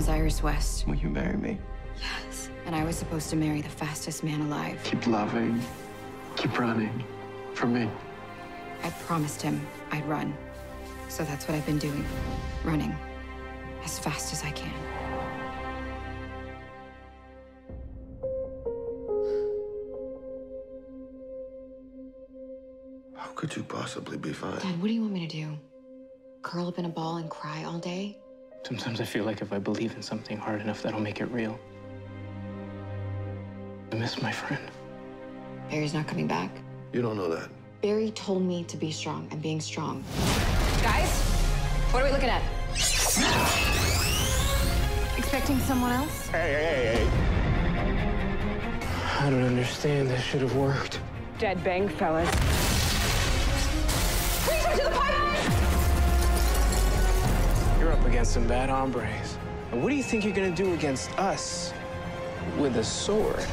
is Iris West. Will you marry me? Yes. And I was supposed to marry the fastest man alive. Keep loving, keep running, for me. I promised him I'd run. So that's what I've been doing. Running. As fast as I can. How could you possibly be fine? Dad, what do you want me to do? Curl up in a ball and cry all day? Sometimes I feel like if I believe in something hard enough, that'll make it real. I miss my friend. Barry's not coming back. You don't know that. Barry told me to be strong. I'm being strong. Guys, what are we looking at? Expecting someone else? Hey. I don't understand. This should have worked. Dead bang, fellas. Freeze her to the pipe! You're up against some bad hombres. And what do you think you're gonna do against us with a sword?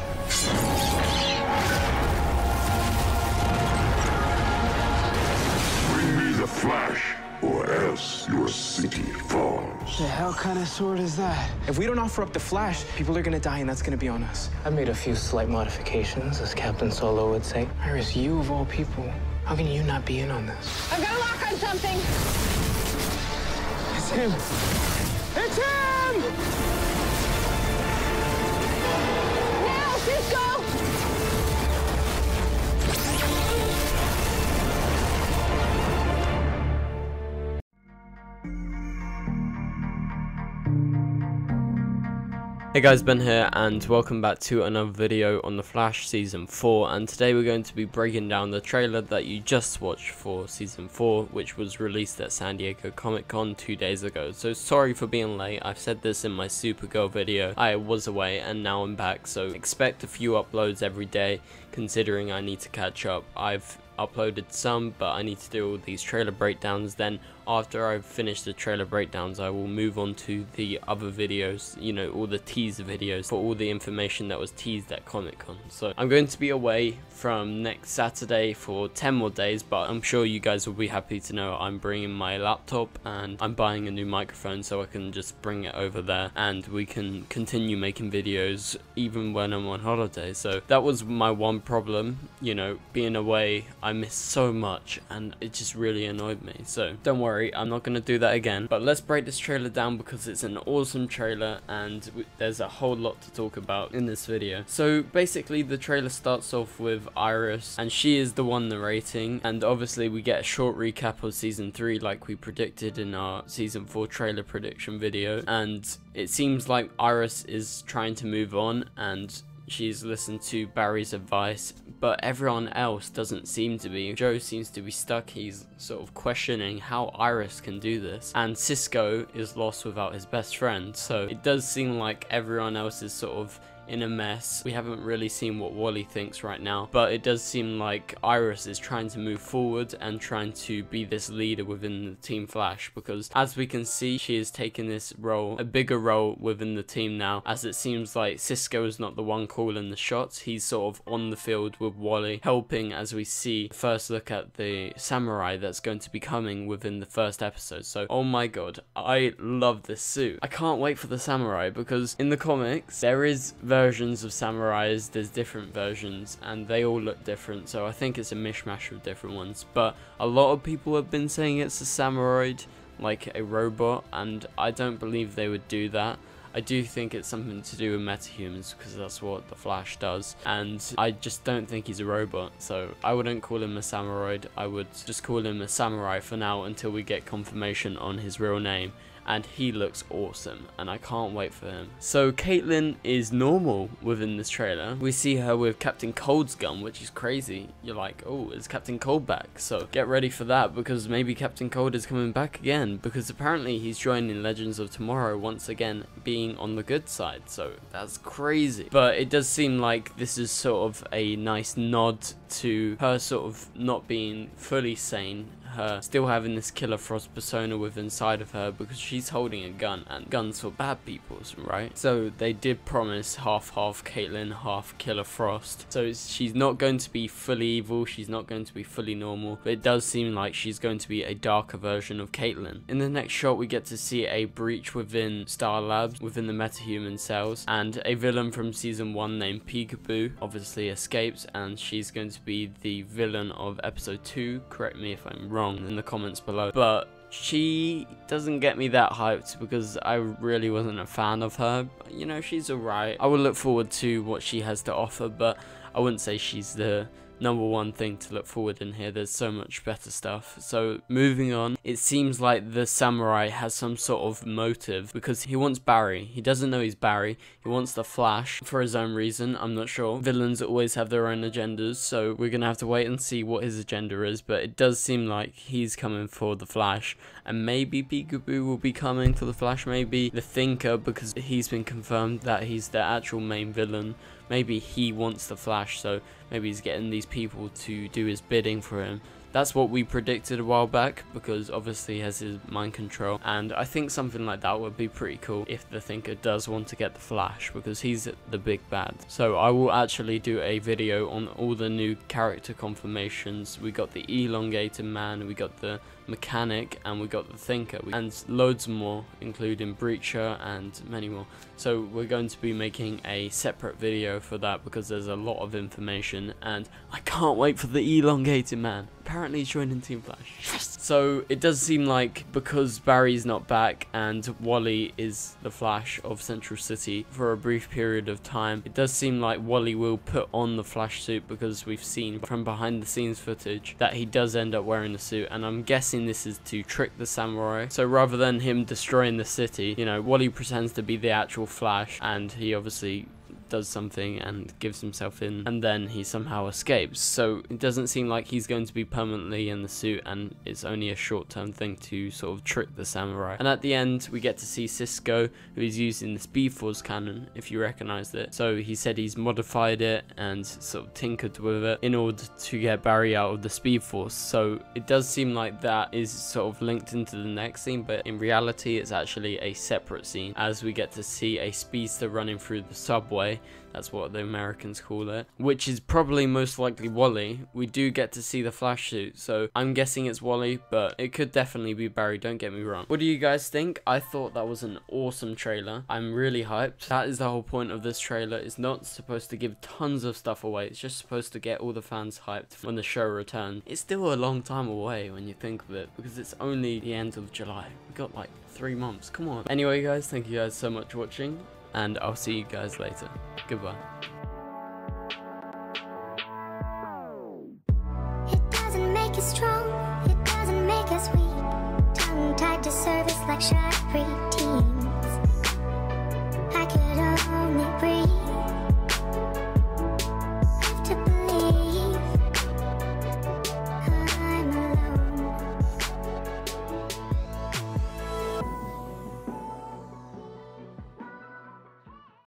Bring me the Flash, or else your city falls. The hell kind of sword is that? If we don't offer up the Flash, people are gonna die, and that's gonna be on us. I've made a few slight modifications, as Captain Solo would say. Iris, you of all people, how can you not be in on this? I've got a lock on something. It's him! It's him! Now, Cisco! Hey guys, Ben here and welcome back to another video on The Flash Season 4, and today we're going to be breaking down the trailer that you just watched for Season 4, which was released at San Diego Comic-Con 2 days ago. So sorry for being late. I've said this in my Supergirl video. I was away and now I'm back, so expect a few uploads every day considering I need to catch up. I've uploaded some, but I need to do all these trailer breakdowns. Then after I've finished the trailer breakdowns, I will move on to the other videos, you know, all the teaser videos for all the information that was teased at Comic-Con. So I'm going to be away from next Saturday for 10 more days, but I'm sure you guys will be happy to know I'm bringing my laptop and I'm buying a new microphone so I can just bring it over there and we can continue making videos even when I'm on holiday. So that was my one problem, you know, being away. I missed so much and it just really annoyed me. So don't worry, I'm not going to do that again. But let's break this trailer down because it's an awesome trailer and there's a whole lot to talk about in this video. So basically the trailer starts off with Iris and she is the one narrating, and obviously we get a short recap of Season 3 like we predicted in our Season 4 trailer prediction video, and it seems like Iris is trying to move on and she's listened to Barry's advice, but everyone else doesn't seem to be. Joe seems to be stuck. He's sort of questioning how Iris can do this, and Cisco is lost without his best friend. So it does seem like everyone else is sort of in a mess. We haven't really seen what Wally thinks right now, but it does seem like Iris is trying to move forward and trying to be this leader within the Team Flash, because as we can see, she is taking this role, a bigger role within the team now, as it seems like Cisco is not the one calling the shots. He's sort of on the field with Wally, helping, as we see first look at the samurai that's going to be coming within the first episode. So oh my god, I love this suit. I can't wait for the samurai, because in the comics there is versions of samurais, there's different versions and they all look different, so I think it's a mishmash of different ones. But a lot of people have been saying it's a Samuroid, like a robot, and I don't believe they would do that. I do think it's something to do with metahumans, because that's what the Flash does, and I just don't think he's a robot, so I wouldn't call him a Samuroid. I would just call him a samurai for now until we get confirmation on his real name. And he looks awesome and I can't wait for him. So Caitlin is normal within this trailer. We see her with Captain Cold's gun, which is crazy. You're like, oh, is Captain Cold back? So get ready for that, because maybe Captain Cold is coming back again, because apparently he's joining Legends of Tomorrow once again, being on the good side. So that's crazy. But it does seem like this is sort of a nice nod to her sort of not being fully sane, her still having this Killer Frost persona within inside of her, because she's holding a gun, and guns for bad people, right? So they did promise half Caitlyn, half Killer Frost. So she's not going to be fully evil, she's not going to be fully normal, but it does seem like she's going to be a darker version of Caitlyn. In the next shot, we get to see a breach within Star Labs, within the metahuman cells, and a villain from season 1 named Bennpvp obviously escapes, and she's going to be the villain of episode 2. Correct me if I'm wrong in the comments below, but she doesn't get me that hyped because I really wasn't a fan of her. You know, she's alright. I will look forward to what she has to offer, but I wouldn't say she's the #1 thing to look forward in here. There's so much better stuff. So moving on, it seems like the samurai has some sort of motive because he wants Barry. He doesn't know he's Barry. He wants the Flash for his own reason. I'm not sure. Villains always have their own agendas, so we're gonna have to wait and see what his agenda is, but it does seem like he's coming for the Flash, and maybe Bennpvp will be coming for the Flash, maybe the Thinker, because he's been confirmed that he's the actual main villain. Maybe he wants the Flash, so maybe he's getting these people to do his bidding for him. That's what we predicted a while back, because obviously he has his mind control, and I think something like that would be pretty cool if the Thinker does want to get the Flash, because he's the big bad. So I will actually do a video on all the new character confirmations. We got the elongated man, we got the mechanic, and we got the Thinker, and loads more, including Breacher and many more. So we're going to be making a separate video for that because there's a lot of information, and I can't wait for the elongated man. Apparently he's joining Team Flash. Yes! So it does seem like because Barry's not back and Wally is the Flash of Central City for a brief period of time, it does seem like Wally will put on the Flash suit, because we've seen from behind the scenes footage that he does end up wearing the suit, and I'm guessing this is to trick the samurai. So rather than him destroying the city, you know, Wally pretends to be the actual Flash, and he obviously does something and gives himself in, and then he somehow escapes. So it doesn't seem like he's going to be permanently in the suit, and it's only a short-term thing to sort of trick the samurai. And at the end we get to see Cisco, who is using the Speed Force cannon, if you recognized it. So he said he's modified it and sort of tinkered with it in order to get Barry out of the Speed Force. So it does seem like that is sort of linked into the next scene, but in reality it's actually a separate scene, as we get to see a speedster running through the subway. That's what the Americans call it, which is probably most likely Wally. We do get to see the Flash suit, so I'm guessing it's Wally, but it could definitely be Barry, don't get me wrong. What do you guys think? I thought that was an awesome trailer. I'm really hyped. That is the whole point of this trailer. It's not supposed to give tons of stuff away. It's just supposed to get all the fans hyped when the show returns. It's still a long time away when you think of it, because it's only the end of July. We got like 3 months. Come on. Anyway guys, thank you guys so much for watching, and I'll see you guys later. Goodbye. It doesn't make us strong, it doesn't make us weak. Tongue tied to service like shut